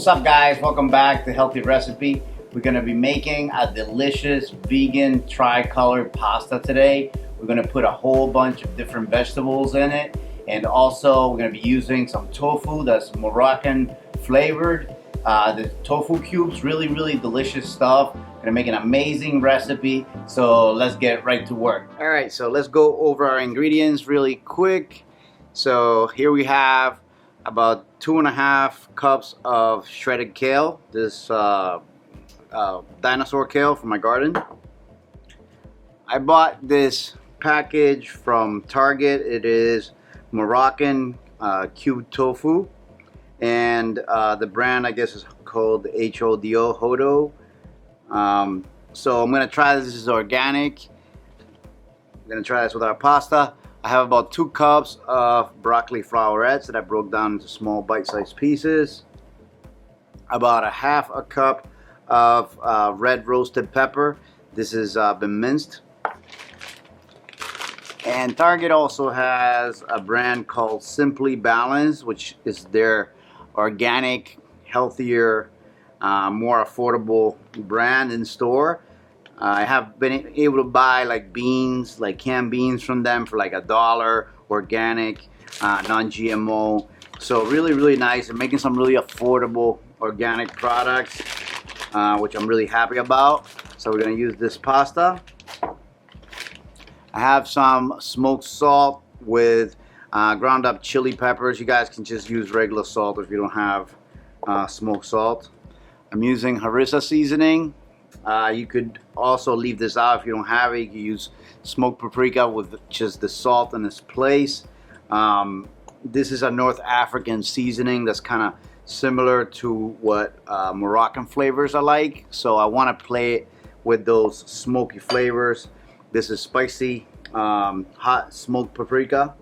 What's up, guys? Welcome back to Healthy Recipe. We're gonna be making a delicious vegan tri-colored pasta today. We're gonna put a whole bunch of different vegetables in it, and also we're gonna be using some tofu that's Moroccan flavored. The tofu cubes, really delicious stuff. Gonna make an amazing recipe, so let's get right to work. All right, so let's go over our ingredients really quick. So here we have about 2.5 cups of shredded kale. This dinosaur kale from my garden. I bought this package from Target. It is Moroccan cube tofu, and the brand I guess is called Hodo. So I'm gonna try this. This is organic. I'm gonna try this with our pasta. I have about 2 cups of broccoli flowerets that I broke down into small bite-sized pieces. About 1/2 cup of red roasted pepper. This has been minced. And Target also has a brand called Simply Balanced, which is their organic, healthier, more affordable brand in store. I have been able to buy like beans, like canned beans from them for like $1, organic, non-GMO. So really nice. They're making some really affordable organic products, which I'm really happy about. So we're gonna use this pasta. I have some smoked salt with ground up chili peppers. You guys can just use regular salt if you don't have smoked salt. I'm using harissa seasoning. You could also leave this out if you don't have it. You can use smoked paprika with just the salt in its place. This is a North African seasoning that's kind of similar to what Moroccan flavors are like. So I want to play it with those smoky flavors. This is spicy, hot smoked paprika.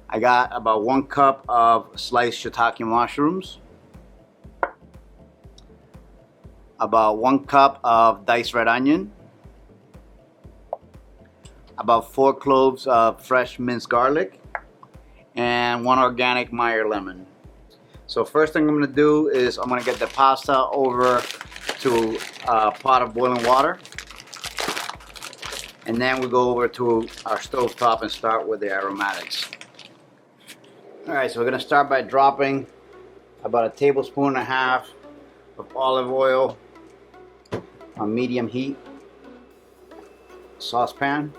I got about 1 cup of sliced shiitake mushrooms. About 1 cup of diced red onion, about 4 cloves of fresh minced garlic, and 1 organic Meyer lemon. So first thing I'm going to do is I'm going to get the pasta over to a pot of boiling water, and then we go over to our stove top and start with the aromatics. Alright, so we're going to start by dropping about 1.5 tablespoons of olive oil on medium heat saucepan.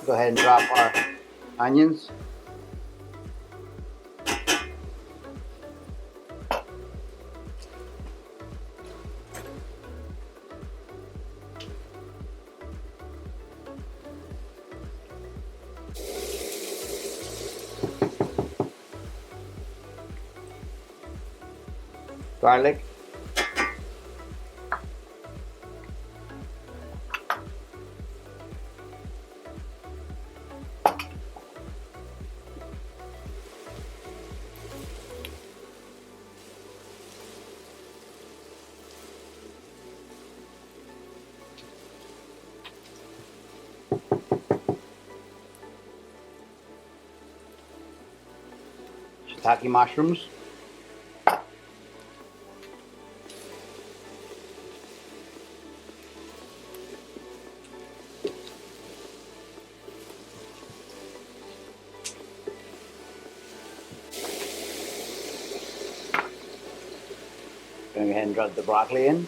Go ahead and drop our onions. Garlic. Shiitake mushrooms. Go ahead and drop the broccoli in.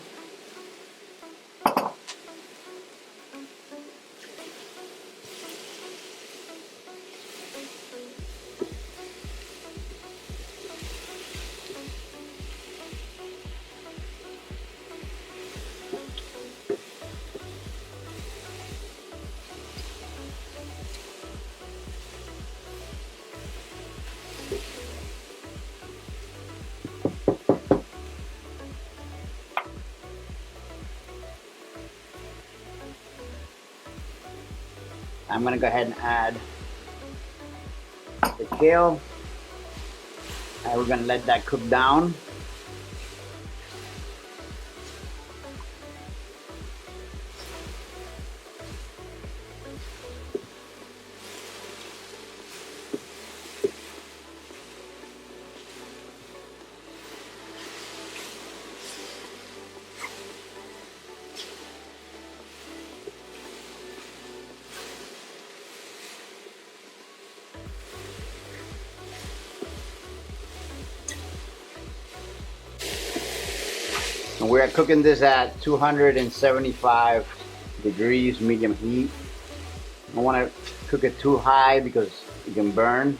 I'm going to go ahead and add the kale, and we're going to let that cook down. And we're cooking this at 275 degrees medium heat. I don't want to cook it too high because it can burn.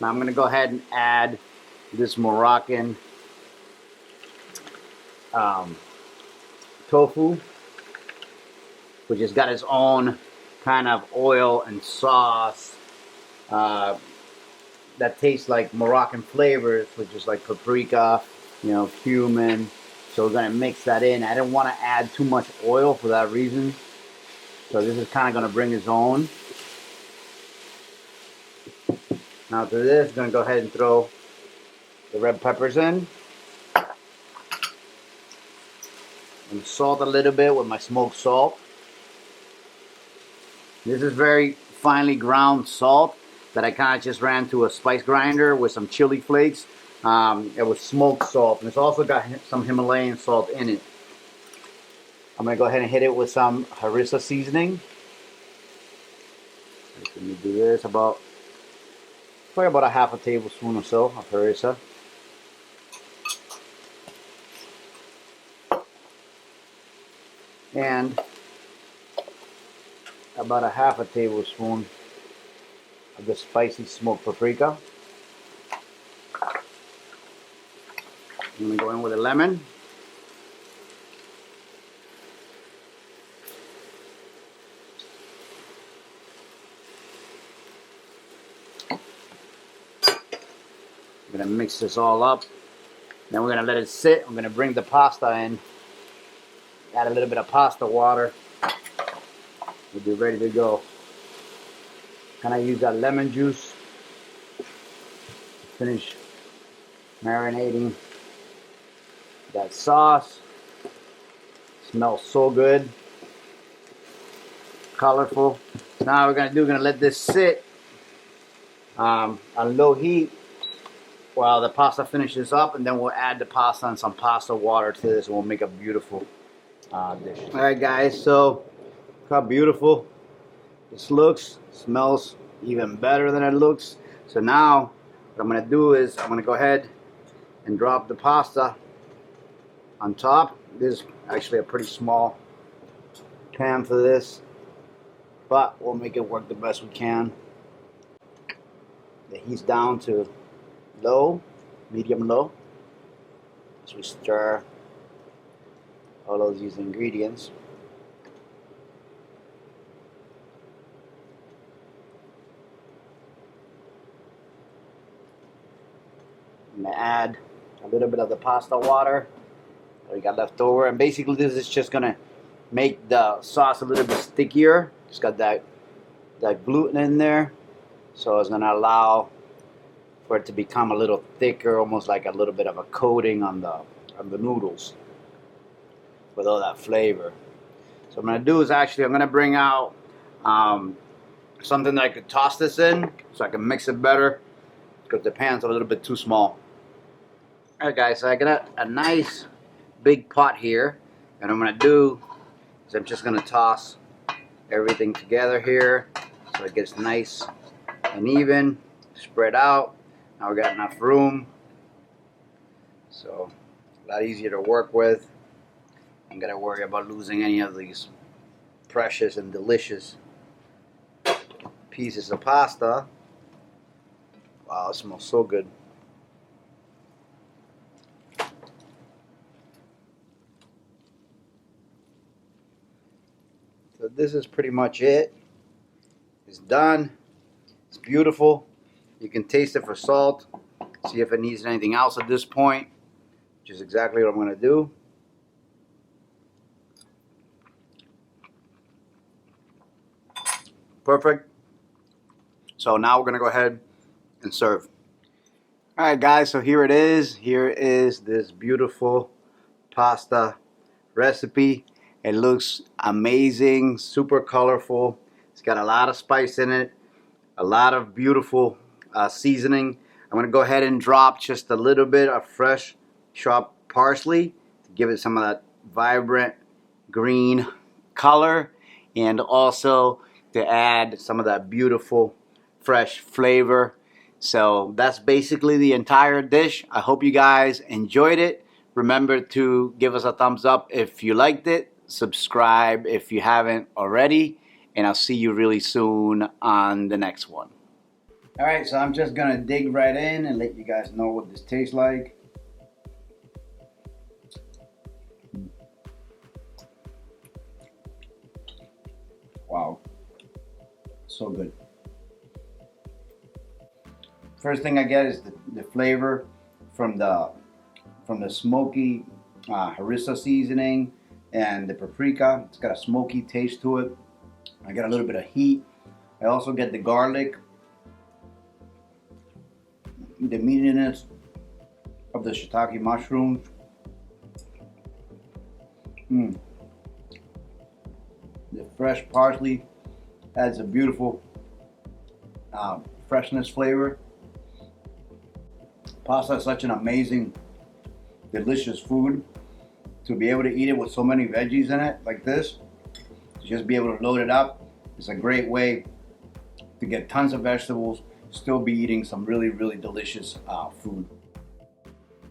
Now I'm going to go ahead and add this Moroccan tofu, which has got its own kind of oil and sauce that tastes like Moroccan flavors, which is like paprika, you know, cumin. So we're going to mix that in. I didn't want to add too much oil for that reason. So this is kind of going to bring its own. Now to this, I'm going to go ahead and throw the red peppers in. And salt a little bit with my smoked salt. This is very finely ground salt that I kind of just ran through a spice grinder with some chili flakes. It was smoked salt, and it's also got some Himalayan salt in it. I'm going to go ahead and hit it with some harissa seasoning. Let me do this probably about a half a tablespoon or so of harissa. And about a half a tablespoon of the spicy smoked paprika. I'm going to go in with a lemon. I'm going to mix this all up. Then we're going to let it sit. I'm going to bring the pasta in. Add a little bit of pasta water. We'll be ready to go. Can I use that lemon juice? Finish marinating that sauce. Smells so good. Colorful. Now we're gonna let this sit on low heat while the pasta finishes up, and then we'll add the pasta and some pasta water to this, and we'll make a beautiful dish. All right, guys. So look how beautiful this looks. Smells even better than it looks. So now what I'm gonna do is I'm gonna go ahead and drop the pasta on top. This is actually a pretty small pan for this, but we'll make it work the best we can. The heat's down to low, medium low, as we stir all of these ingredients. I'm going to add a little bit of the pasta water that we got left over, and basically this is just going to make the sauce a little bit stickier. It's got that gluten in there, so it's going to allow for it to become a little thicker, almost like a little bit of a coating on the noodles with all that flavor. So what I'm going to do is actually I'm going to bring out something that I could toss this in so I can mix it better, because the pan's a little bit too small. Alright guys, so I got a nice big pot here, and what I'm going to do is I'm just going to toss everything together here so it gets nice and even, spread out. Now we got enough room, so a lot easier to work with. I ain't got to worry about losing any of these precious and delicious pieces of pasta. Wow, it smells so good. So this is pretty much it. It's done. It's beautiful. You can taste it for salt. See if it needs anything else at this point, which is exactly what I'm going to do. Perfect. So now we're going to go ahead and serve. Alright guys, so here it is. Here is this beautiful pasta recipe. It looks amazing, super colorful. It's got a lot of spice in it, a lot of beautiful seasoning. I'm going to go ahead and drop just a little bit of fresh chopped parsley to give it some of that vibrant green color, and also to add some of that beautiful fresh flavor. So that's basically the entire dish. I hope you guys enjoyed it. Remember to give us a thumbs up if you liked it, subscribe if you haven't already, and I'll see you really soon on the next one. All right, so I'm just gonna dig right in and let you guys know what this tastes like. Wow, so good. First thing I get is the flavor from the smoky harissa seasoning and the paprika. It's got a smoky taste to it. I get a little bit of heat. I also get the garlic, the meatiness of the shiitake mushrooms. The fresh parsley adds a beautiful freshness flavor. Pasta is such an amazing, delicious food. To be able to eat it with so many veggies in it like this, to just be able to load it up, it's a great way to get tons of vegetables, still be eating some really, really delicious food.